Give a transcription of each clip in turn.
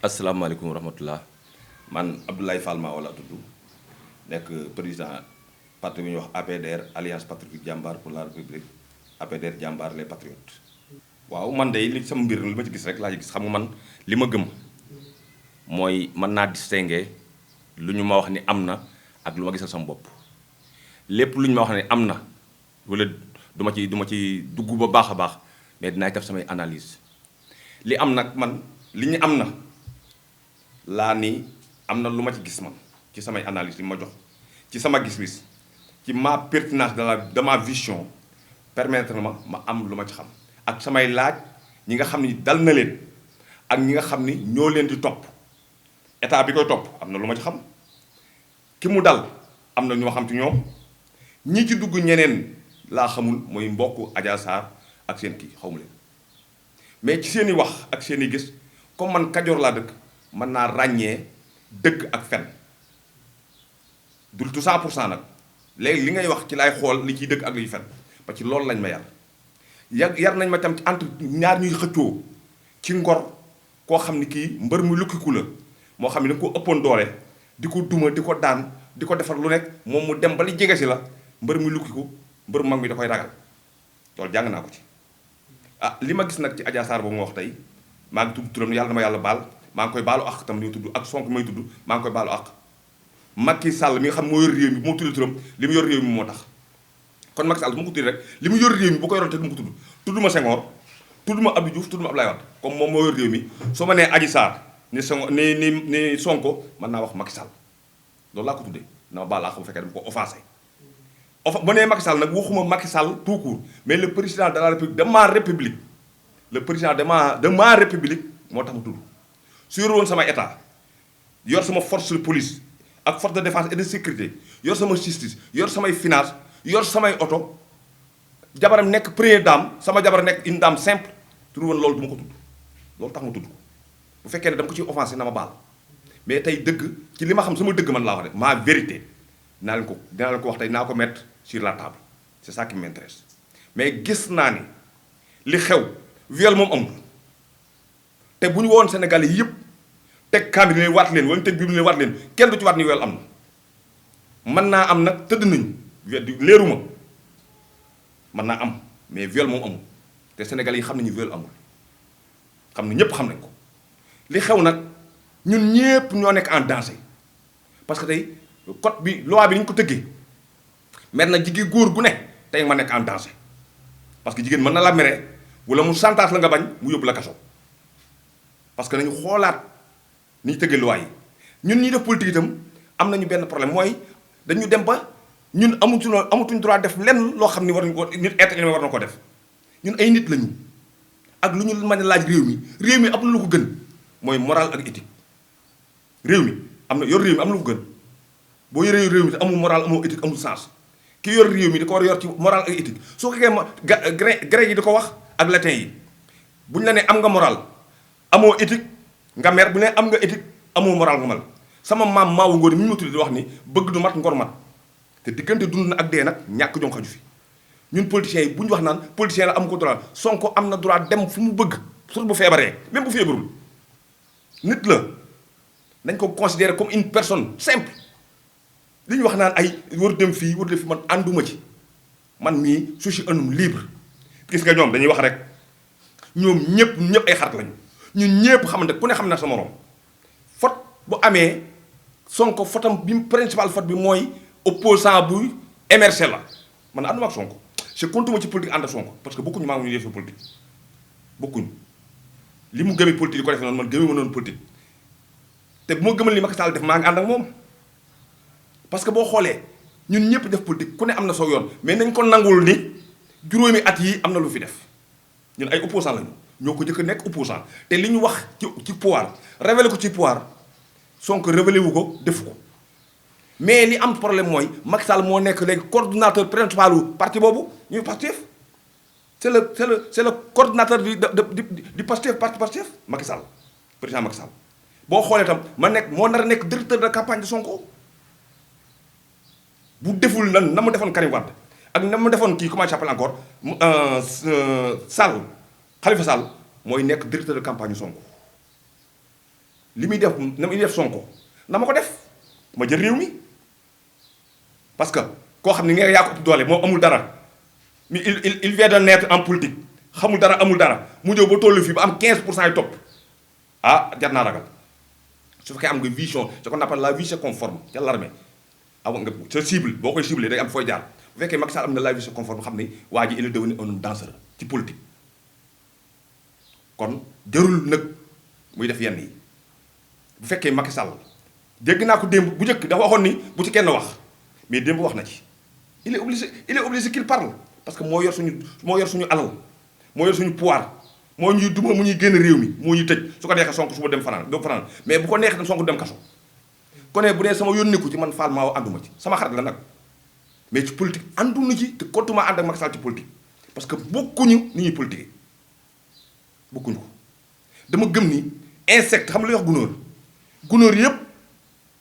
asalaamaaleykum wa rahmatullah man Abdoulaye Fall Mao la tudd nekk président parti bi ñuy wax APDR Alliance Patriotique Jambar pour la République APDR Jambar les Patriotes. waaw man de li sama mbir li ma ci gis rek laa ci gis xam nga man li ma gëm mooy mën naa distinguer lu ñu ma wax ni am na ak lu ma gisal sama bopp lépp lu ñu ma wax ne am na wala du ma ci dugg ba baax a baax mais dinaa def samay analyse li am nag man li ñu am na laa ni am na lu ma ci gis man ci samay analyse li ma jox ci sama gis-gis ci ma pertinence de ma vision permettre na ma am lu ma ci xam ak samay laaj ñi nga xam ni dal na leen ak ñi nga xam ni ñoo leen di topp état bi koy topp am na lu ma ci xam ki mu dal am na ñoo xam ci ñoom ñi ci dugg ñeneen laa xamul mooy mbokk Adja Sarr ak seen kii xawma leen mais ci seen i wax ak seen i gis comme man Kajoor laa dëkk mën naa ràññee dëgg ak fen dul tout 100% nag léegi li ngay wax ci laay xool li ciy dëgg ak liy fen parce que loolu lañ ma yar nañ ma tam ci entre ñaar ñuy xëccoo ci ngor koo xam ni kii mbër mu lukkiku la moo xam ne da ko ëppoon doole di ko duma di ko daan di ko defar lu nekk moom mu dem ba li jege si la mbër mu lukkiku mbër mag mi da koy ragal loolu jàng naa ko ci ah li ma gis nag ci Adja Sarr boobu ma wax tey maa ngi tudd turam yàlla na ma yàlla baal maa ngi koy baalu àq tam li tudd ak Sonko may tudd maa ngi koy baalu àq Macky Sall mi nga xam moo yor réew mi bu ma tudd turam li mu yor réew mi moo tax kon Macky Sall bu ma ko tudd rek li mu yor réew mi bu ko yoroon te du ma ko tudd ma Senghor tudd ma Abdou Diouf tudd ma Abdoulaye Wade comme moom moo yor réew mi soo ma nee Adji Sarr ni Senghor ni Sonko mën naa wax Macky Sall loolu laa ko tuddee na ma baal àq bu fekkee dama ko offensé bu nee Macky Sall nag waxuma Macky Sall tout court mais le président de la république de ma république le président de ma république moo tax ma tudd su yor woon sama état yor sama force de police ak force de défense et de sécurité yor sama justice yor samay finance yor samay oto jabaram nekk première dame sama jabar nekk une dame simple tudd woon loolu du ma ko tudd loolu tax ma tudd ko bu fekkee ne dama ko ciy offensé na ma baal mais tey dëgg ci li ma xam sama dëgg man laa wax de ma vérité dinaa leen ko wax tey naa ko mettre sur la table c'est ça qui m'intéresse mais gis naa ni li xew viol moom amul te bu ñu woon Sénégal yi yëpp teg kaamil ne waat leen wala teg bi ne waat leen kenn du ci waat ni viol am na mën naa am nag tëdd nañu leeruma mën naa am mais viol moom amul te Sénégal yi xam nañu viol amul xam ne ñëpp xam nañ ko li xew nag ñun ñëpp ñoo nekk en danger parce que tey code bi loi bi ni ñu ko tëggee mer na jigéen góor gu ne tey ma nekk en danger parce que jigéen mën na la mere wala mu santaas la nga bañ mu yóbbu la kaso parce que nañu xoolaat ni ñu tëggee loi yi ñun ñuy def politique itam am nañu benn problème mooy dañu dem ba ñun amatuñ droit def lenn loo xam ni war nañu ko nit être humain war na ko def ñun ay nit lañu ak lu ñu mën a laaj réew mi am na lu ko gën mooy moral ak éthique réew mi am na yor réew mi am na lu ko gën boo yoree réew mi te amul moral amoo éthique amul sens ki yor réew mi da ko war a yor ci moral ak éthique soo ko grec yi di ko wax ak latin yi bu ñu la nee am nga moral amoo éthique nga mer bu ne am nga éthique amoo moral nga mal sama maam maawu ngóor mi ñu ma tudd di wax ni bëgg du mat ngor mat te diggante dund na ak dee nag ñàkk jom xaju fi ñun politiciens yi bu ñu wax naan politicien la am ko droit Sonko am na droit dem fu mu bëgg surtout bu feebaree même bu feebarul nit la nañ ko considérer comme une personne simple li ñu wax naan ay war dem fii war dem fi man ànduma ci man mii je suis un homme libre gis nga ñoom dañuy wax rek ñoom ñëpp ay xarit lañu ñun ñëpp xamante ku ne xam na sa morom faute bu amee Sonko fotam bi principal faute bi mooy opposant buy émerger la man ànduma ak Sonko je compte ma ci politique ànd ak Sonko parce que bokkuñu maa ngi ñu def politique bokkuñu li mu gëmee politique di ko defee noonu man gëmee ma noonu politique te bu ma gëmal li Macky Sall def maa ngi ànd ak moom parce que boo xoolee ñun ñëpp def politique ku ne am na soo yoon mais nañ ko nangul ni juróomi at yi am na lu fi def ñun ay opposant lañu ñoo ko jëkk nekk opposant te li ñu wax ci pouvoir révélé ko ci pouvoir Sonko révélé wu ko def ko mais li am problème mooy Macky Sall moo nekk léegi coordonnateur principal u parti boobu ñuy Pastef c'est le coordonnateur du Pastef parti Pastef Macky Sall président Macky Sall boo xoolee tam moo nar a nekk directeur de campagne de Sonko bu deful na mu defoon Karim Wade ak na mu defoon kii comment il s'appelle encore Sall Khalifa Sall mooy nekk directeur de campagne Sonko li muy def na muy def Sonko na ma ko def ma jël réew mi parce que koo xam ne nga yaa ko ëpp doole moo amul dara mais il vient de naître en politique xamul dara amul dara mu ñëw ba tollu fii ba am 15% yi topp ah jar naa ragal su fekkee am nga vision ce qu'on appelle la vision conforme ca l'armée aw nga sa cible boo koy ciblé day am fooy jaar bu fekkee Macky Sall am na la vision conforme xam ne waa ji il est devenu un homme dangereux ci politique kon jarul nag muy def yenn yi bu fekkee Macky Sall dégg naa ko démb bu njëkk dafa waxoon ni bu ci kenn wax mais démb wax na ci il est obligé qu'il parle parce que moo yor suñu alal moo yor suñu pouvoir moo ñuy duma mu ñuy génn réew mi moo ñuy tëj su ko neexee Sonko suba dem fanaan mais bu ko neexee tam Sonko dem kaso kon bu dee sama yónneeku ci man Fall Maaw ànduma ci sama xarit la nag mais ci politique ànduna ci te kontuma ànd ak Macky Sall ci politique parce que bokkuñu ni ñuy politique bokkuñu ko dama gëm ni insecte xam nga lay wax gunóor yëpp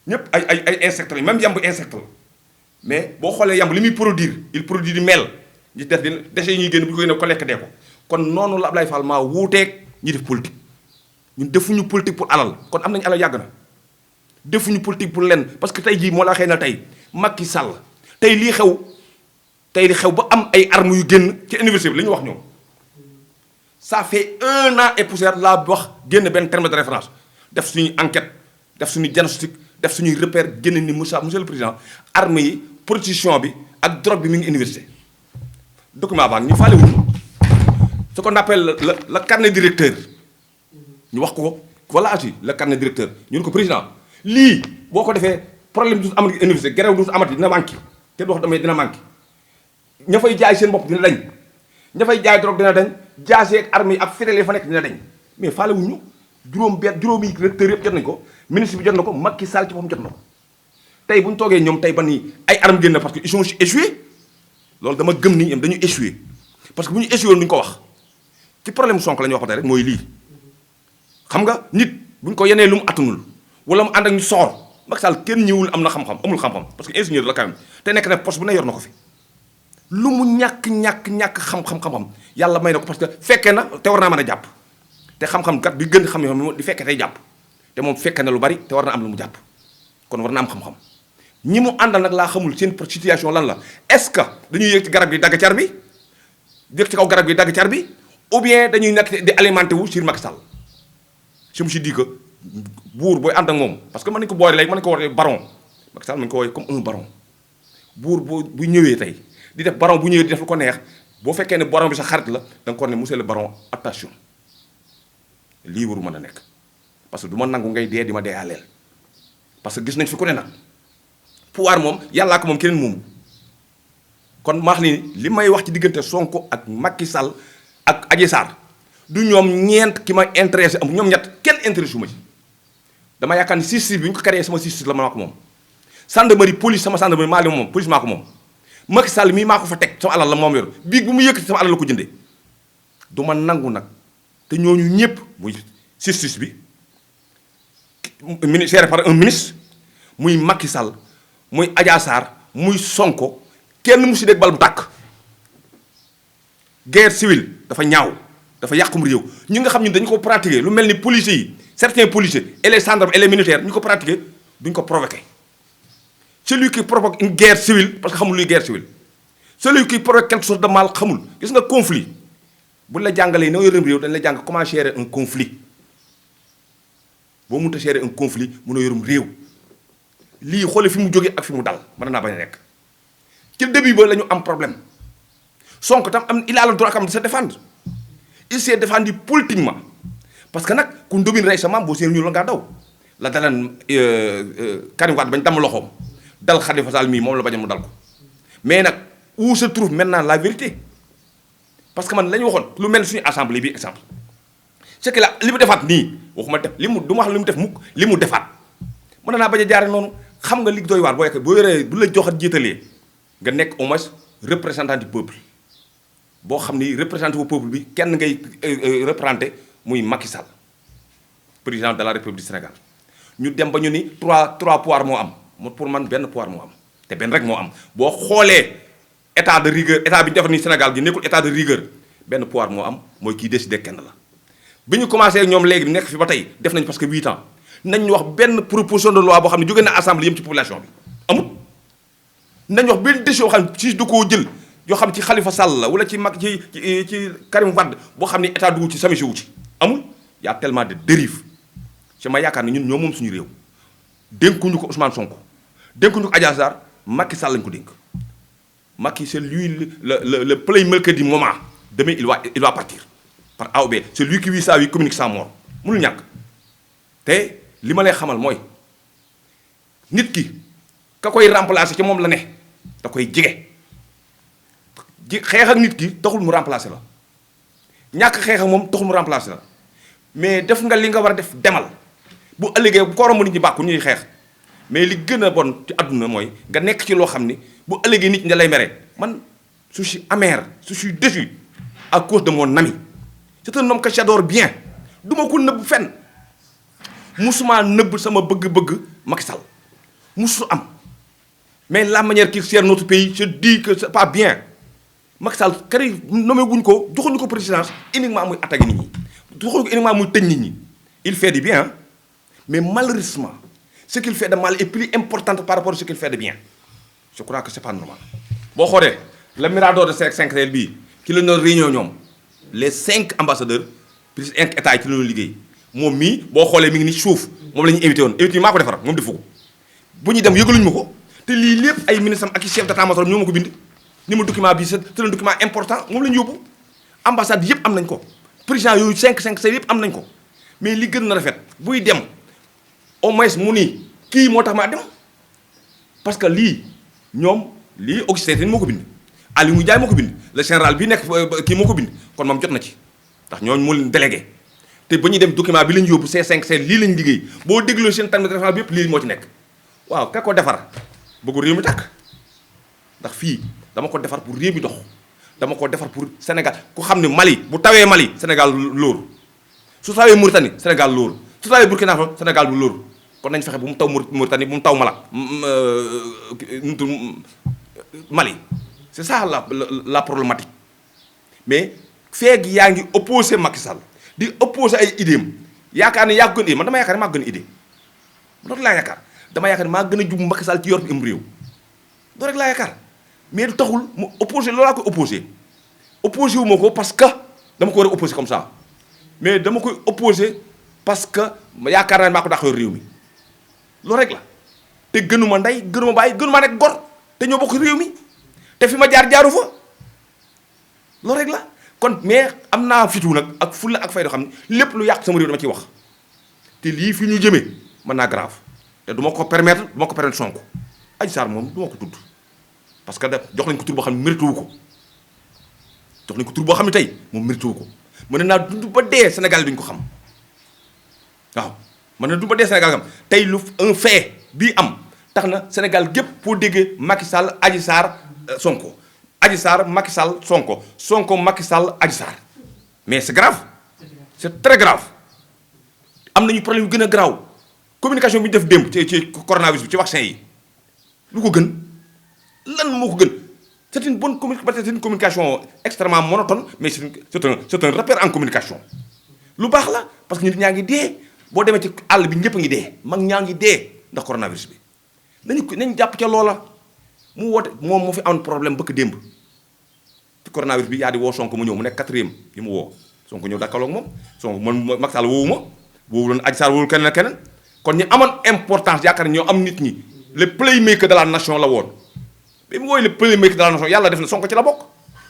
ñëpp ay insectes lañ même yamb insecte la mais boo xoolee yamb li muy produire il produit di mel ñi def di déchets yi ñuy génn bu ñu ko génne ko lekk dee ko kon noonu la Ablaye Fall Maaw wuuteeg ñi def politique ñun defuñu politique pour alal kon am nañu alal yàgg na defuñu politique pour lenn parce que tey jii moo la xëy na tey Macky Sall tey li xew ba am ay armes yu génn ci université bi li ñu wax ñoom ça fait 1 an et poussière laa wax génn benn terme de référence def suñuy enquête def suñuy diagnostic def suñuy repère génn ni monsieur le président armes yi prostitution bi ak drogue bi mi ngi université document baa ngi ñu faale wuñu ce qu'on appelle le carnet directeur ñu wax ko voilà aussi le carnet directeur ñu ne ko président lii boo ko defee problème du amati université grève du amati dina manqué te du wax damay dina manqué ña fay jaay seen bopp dina dañ ña fay jaay drogue dina dañ jaase ak armes yi ak fédéral yi fa nekk dina dañ mais faale wuñu juróomi recteur yëpp jot nañ ko ministre bi jot na ko Macky Sall ci boppam jot na ko tey bu ñu toogee ñoom tey ba ni ay armes génn parce que ils sont échoués loolu dama gëm ni ñoom dañu échoué parce que bu ñu échoué woon du ñu ko wax ci problème Sonko la ñu wax ba tey rek mooy lii xam nga nit bu ñu ko yenee lu mu attanul wala mu ànd ak ñu soxor Macky Sall kenn ñëwul am na xam-xam amul xam-xam parce que ingénieur la quand même te nekk na poste bu ne yor na ko fi lu mu ñàkk xam-xam yàlla may na ko parce que fekkee na te war naa mën a jàpp te xam-xam kat bi gën xam ne di fekkee tey jàpp te moom fekkee na lu bari te war na am lu mu jàpp kon war na am xam-xam ñi mu àndal nag laa xamul seen situation lan la est-ce que dañuy yéeg ci garab gi dagg car bi yéeg ci kaw garab gi dagg car bi ou bien dañuy nekk di alimenté wu sur Macky Sall je me suis dit que buur booy ànd ak moom parce que mën nañu ko boole léegi mën nañu ko woowee baron Macky Sall mën nañu ko woowee comme un baron buur bu ñëwee tey di def baron bu ñëwee di def lu ko neex boo fekkee ne baron bi sa xarit la da nga ko ne monsieur le baron attention lii waru mën a nekk parce que du ma nangu ngay dee di ma dee àlleel parce que gis nañ fi ku ne nag pouvoir moom yàllaa ko moom keneen moomu kon ma wax ni li may wax ci diggante Sonko ak Macky Sall ak Adji Sarr du ñoom ñeent ki ma intéressé am ñoom ñett kenn intéressé wu ma ci dama yaakaar ni justice bi ñu ko créé sama justice la maa ko moom gendarmerie police sama gendarmerie maa li moom police maa ko moom Macky Sall mii maa ko fa teg sama alal la moom yor bii bu mu yëkkati sama alal la ko jëndee du ma nangu nag te ñooñu ñëpp muy justice bi ministère par un ministre muy Macky Sall muy Adji Sarr muy Sonko kenn mu si dégg bal bu tàkk guerre civile dafa ñaaw dafa yàqum réew ñi nga xam ne dañu ko pratiquer lu mel ni policiers yi certains policiers et les gendarmes et les militaires ñu ko pratiquer duñ ko provoquer celui qui provoque une guerre civile parce que xamul luy guerre civile celui qui provoque quelque chose de mal xamul gis nga conflit bu la jàngalee noo yorum réew dañ la jàng comment gérer un conflit boo mënut a gérer un conflit mënoo yorum réew lii xoole fi mu jógee ak fi mu dal mën naa bañ a nekk ci début ba la ñu am problème Sonko tam am il a le droit de se défendre il s'est défendu politiquement parce que nag ku ndóbin rey sa maam boo seen ñu la ngaa daw la dalan Karim Wade bañ damm loxoom dal Khalifa Sall mii moom la bañ mu dal ko mais nag où se trouve maintenant la vérité parce que man la ñu waxoon lu mel suñu assemblée bi exemple c'est que la li mu defaat nii waxuma def li mu du ma wax li mu def mukk li mu defaat mën naa bañ a jaare noonu xam nga li doy waar boo yoree bu la joxat jiitalee nga nekk au moins représentant du peuple boo xam ni représentant du peuple bi kenn ngay représenté muy Macky Sall président de la République du Sénégal ñu dem ba ñu ni trois pouvoirs moo am pour man benn pouvoir moo am te benn rek moo am boo xoolee état de rigueur état bi ñu defar ni Sénégal gi nekkul état de rigueur benn pouvoir moo am mooy kii décider kenn la bi ñu commencé ñoom léegi nekk fi ba tey def nañ parce que 8 ans nañ wax benn proposition de loi boo xam ne jóge na assemblée yëm ci population bi amul. nañ wax benn décision boo xam ne ci da koo jël yoo xam ci Khalifa Sall la wala ci mag ci Karim Wade boo xam ne état dugg ci sami wu ci amul. y a tellement de dérives ci ma yaakaar ne ñun ñoo moom suñu réew dénkuñu ko Ousmane Sonko dénkuñu ko Adja Sarr Macky Sall lañ ko dénk. Macky c'est lui le playmaker du moment demain il va partir par A ou B c'est lui qui vit sa vie communique sans mort mënul ñàkk te li ma lay xamal mooy nit ki ka koy remplacer ci moom la ne da koy jege xeex ak nit ki taxul mu remplacer la ñàkk xeex ak moom taxul mu remplacer la mais def nga li nga war a def demal bu ëllëgee bu ko romb nit ñi bàkku ñuy xeex mais li gën a bon ci àdduna mooy nga nekk ci loo xam ni bu ëllëgee nit ñi da lay mere man je suis amer je suis déçu à cause de mon ami c'est un homme que j'adore bien du ma ko nëbb fenn musuma nëbb sama bëgg-bëgg Macky Sall musu am mais la manière qu'il sert notre pays je dis que c'est pas bien Macky Sall kari nommé wuñ ko joxuñu ko présidence uniquement muy attaquer nit ñi joxuñu ko uniquement muy tëj nit ñi il fait du bien mais malheureusement ce qu'il fait de mal est plus important par rapport à ce qu'il fait de bien je crois que c'est pas normal boo xoolee le Mirador de cinq bii ci la ñu réunion ñoom les 5 ambassadeurs plus 5 états yi ci la ñu liggéey moom mii boo xoolee mi ngi ni suuf moom la ñu invité woon invité maa ko defar moom defu ko bu ñuy dem yëgaluñu ma ko te lii lépp ay ministres am ak i chef d'état-major ñoo ma ko bind ni ma document bii c'est un document important moom la ñu yóbbu ambassade yëpp am nañ ko président yooyu 5 yëpp am nañ ko mais li gën na rafet buy dem au moins mu ni kii moo tax maa dem parce que lii ñoom lii Augustin Tine moo ko bind Aliou Ndiaye moo ko bind le général bi nekk kii moo ko bind kon moom jot na ci ndax ñooñu moo leen délégué te ba ñuy dem document bi lañ yóbbu C5C lii lañ liggéey boo dégloo seen terme de référence bi yëpp lii moo ci nekk waaw ka ko defar bëggu réew mi tàkk ndax fii dama ko defar pour réew mi dox dama ko defar pour Sénégal ku xam ne Mali bu tawee Mali Sénégal lóor su tawee Mauritanie Sénégal lóor su tawee Burkina Faso Sénégal bu lóor kon nañ fexe bu mu taw Mauritanie bu mu taw Mali c'est ça la problématique mais feeg yaa ngi opposé Macky Sall di opposé ay idéem yaakaar ne yaa gën idée man dama yaakaar ne maa gën idée loolu laa yaakaar dama yaakaar ne maa gën a jub Macky Sall ci yor bi am réew loolu rek laa yaakaar mais du taxul mu opposé loolaa koy opposé wu ma ko parce que dama ko war a opposé comme ça mais dama koy opposé parce que yaakaar naa ne maa ko dàq yor réew mi loolu rek la te gënuma ndey gënuma bàyyi gënuma nekk gor te ñoo bokk réew mi te fi ma jaaru fa loolu rek la kon mais am naa fitu nag ak fulla ak fayda xam ne lépp lu yàq sama réew dama ciy wax te lii fi ñu jëmee mën naa grave te du ma ko permettre Sonko Adji Sarr moom du ma ko tudd parce que jox nañ ko tur boo xam ne mérité wu ko jox nañ ko tur boo xam ne tey moom mérité wu ko mën naa dund ba dee Sénégal duñ ko xam waaw mën na dund ba dee Sénégal xam tey lu un fait bii am tax na Sénégal gépp foo déggee Macky Sall Adji Sarr Sonko Adji Sarr Macky Sall Sonko Macky Sall Adji Sarr mais c'est grave c'est très grave am nañu problème yu gën a grave communication bi ñu def démb ci coronavirus bi ci vaccin yi lu ko gën lan moo ko gën c'est une bonne communication c'est une communication extrêmement monotone mais c'est un repère en communication lu baax la parce que nit ñaa ngi dee boo demee ci àll bi ñëpp a ngi dee mag ñaa ngi dee ndax coronavirus bi nañ jàpp ca loola mu woote moom moo fi am problème bëgg démb ci coronavirus bi yaa di woo Sonko mu ñëw mu nekk 4e yi mu woo Sonko ñëw dakkaloo ak moom Sonko man Macky Sall woowu ma woowu loon Adji Sarr woowul keneen kon ñu amoon importance yaakaar ne ñoo am nit ñi le playmaker de la nation la woon bi mu wooyu le playmaker de la nation yàlla def na Sonko ci la bokk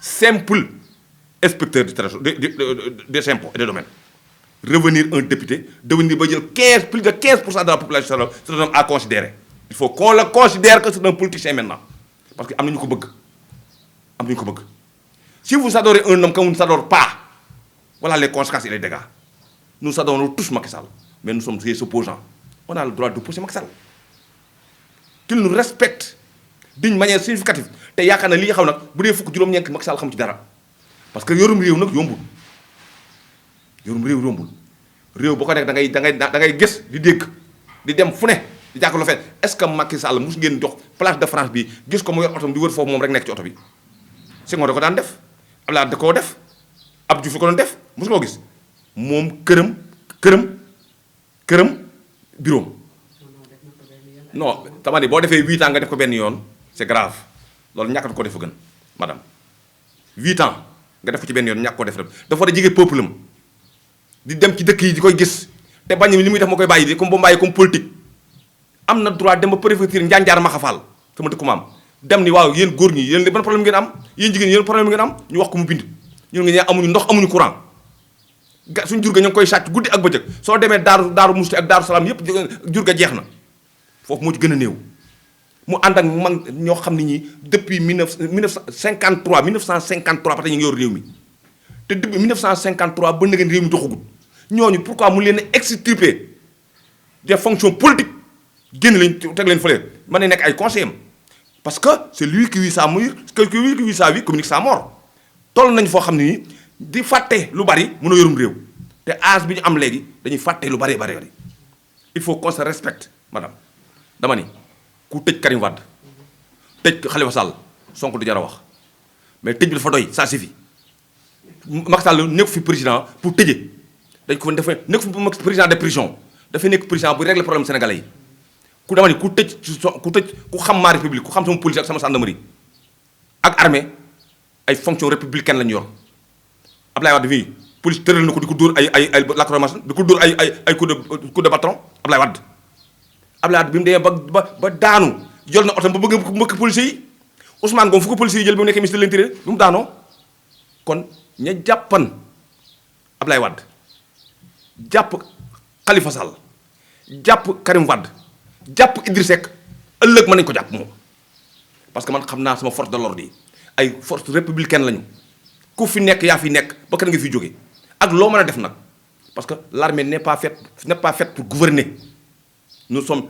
simple inspecteur du trésor des impôts et des domaines revenir un député devenir ba jël plus de 15% de la population c'est un homme à considérer il faut qu'on le considère que c'est un politicien maintenant parce que am na ñu ko bëgg si vous adorez un homme que vous ne s'adorez pas voilà les conséquences et les dégâts nous adorons tous Macky Sall mais nous sommes ses opposants on a le droit d'opposer Macky Sall qu'il nous respecte d'une manière significative te yaakaar na li nga xam nag bu dee fukk juróom-ñeent Macky Sall xam ci dara parce que yorum réew nag yombul réew boo ko nekk da ngay gis di dégg di dem fu ne di jàkkaarloo fenn est-ce que Macky Sall mos ngeen jox place de France bi gis ko mu yor oto di wër foofu moom rek nekk ci oto bi Senghor da ko daan def Abdoulaye da koo def Abdou Diouf da ko doon def mos koo gis moom këram bureau non tamani boo defee 8 ans nga def ko benn yoon c'est grave loolu ñàkk ko def gën madame 8 ans nga def ko ci benn yoon ñàkk ko def dafa war a jege peuple am di dem ci dëkk yi di koy gis te bañ li muy def ma koy bàyyi di comme ba mu bàyyi comme politique am na droit dem ba préfecture Njanjaar Maxafal sama dëkku maam dem ni waaw yéen góor ñi yéen ban problème ngeen am yéen jigéen yéen problème ngeen am ñu wax ko mu bind ñun nga ñee amuñu ndox amuñu courant suñu jur ga ñu ngi koy sàcc guddi ak bëccëg soo demee daaru musti ak daaru salaam yépp jur ga jeex na foofu moo ci gën a néew mu ànd ak mag ñoo xam ne ñi depuis 1953 ba tey ñu ngi yor réew mi te depuis 1953 ba ngeen réew mi doxagut ñooñu pourquoi mu leen a extirper des fonctions politiques génn leen teg leen fële mën na nekk ay conseillers parce que c'est lui qui vit sa mort que lui qui vit sa vie communique sa mort toll nañ foo xam ne nii di fàtte lu bari mën a yorum réew te âge bi ñu am léegi dañuy fàtte lu bari il faut qu'on se respecte madame dama ni ku tëj Karim Wade tëj Khalifa Sall Sonko du jar a wax mais tëj bi dafa doy ça suffit Macky Sall nekk fi président pour tëje dañ ko dafa nekk fi président de prison dafay nekk président bu régler problème sénégalais yi ku dama ni ku tëj ku xam ma république ku xam sama police ak sama gendarmerie ak armée ay fonction républicaine lañu yor Ablaye Wade fii police tëral na ko di ko dóor ay lacrymogène di ko dóor ay coup de bâton Ablaye Wade bi mu demee ba daanu jël na oto ba bëgg mbëkk policiers yi Ousmane Ngom fu ko policiers yi jël bi mu nekk ministre de l'intérieur bi mu daanoo kon ña jàppan Ablaye Wade jàpp Khalifa Sall jàpp Karim Wade jàpp Idrissa Seck ëllëg mën nañu ko jàpp moom parce que man xam naa sama force de l'ordre yi ay force républicaine lañu ku fi nekk yaa fi nekk ba kenn nga fi jóge ak loo mën a def nag parce que l'armée n'est pas faite pour gouverner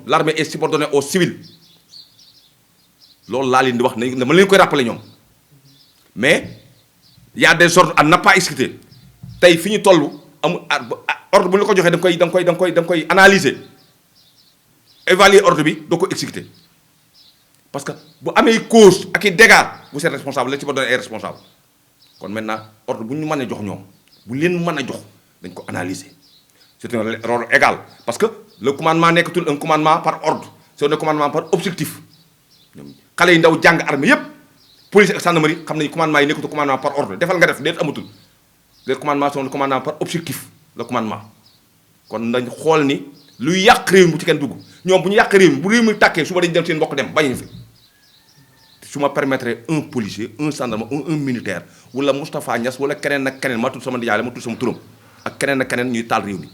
l'armée est subordonnée aux civils loolu laa leen di wax ne dama leen koy rappeler ñoom mais y a des ordres à ne pas exécuter tey fi ñu toll amul ordre bu ñu la ko joxee da nga koy analyser évaluer ordre bi doo ko exécuter parce que bu amee cause ak i dégâts vous êtes responsable la subordonné est responsable kon maintenant ordre bu ñu mën a jox ñoom bu leen mën a jox dañ ko analyser c'est un rôle égal parce que le commandement nekkatul un commandement par ordre c'est un commandement par objectif xale yi ndaw jàng armée yépp police ak gendarmerie xam nañu commandement yi nekkatul commandement par ordre defal nga def déet amatul les commandements sont le commandement par objectif le commandement kon dañ xool ni luy yàq réew mi bu ci kenn dugg ñoom bu ñu yàq réew mi bu réew mi tàkkee suba dañu dem seen mbokk dem bañu fi su ma permettre un policier un gendarme un militaire wala Moustapha Niass wala keneen ak keneen ma tudd sama ndiyaale ma tudd sama turam ak keneen ak keneen ñuy taal réew mi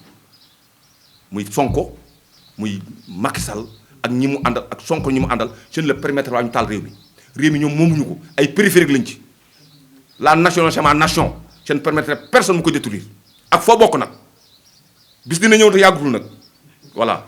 muy Sonko muy Macky Sall ak ñi mu àndal ak Sonko ñi mu àndal je ne le permettre waa ñu taal réew mi ñoom moomuñu ko ay périphérique lañ ci la nation c'est ma nation je ne permettrai personne mu ko détruire ak foo bokk nag bis dina ñëw te yàggutul nag voilà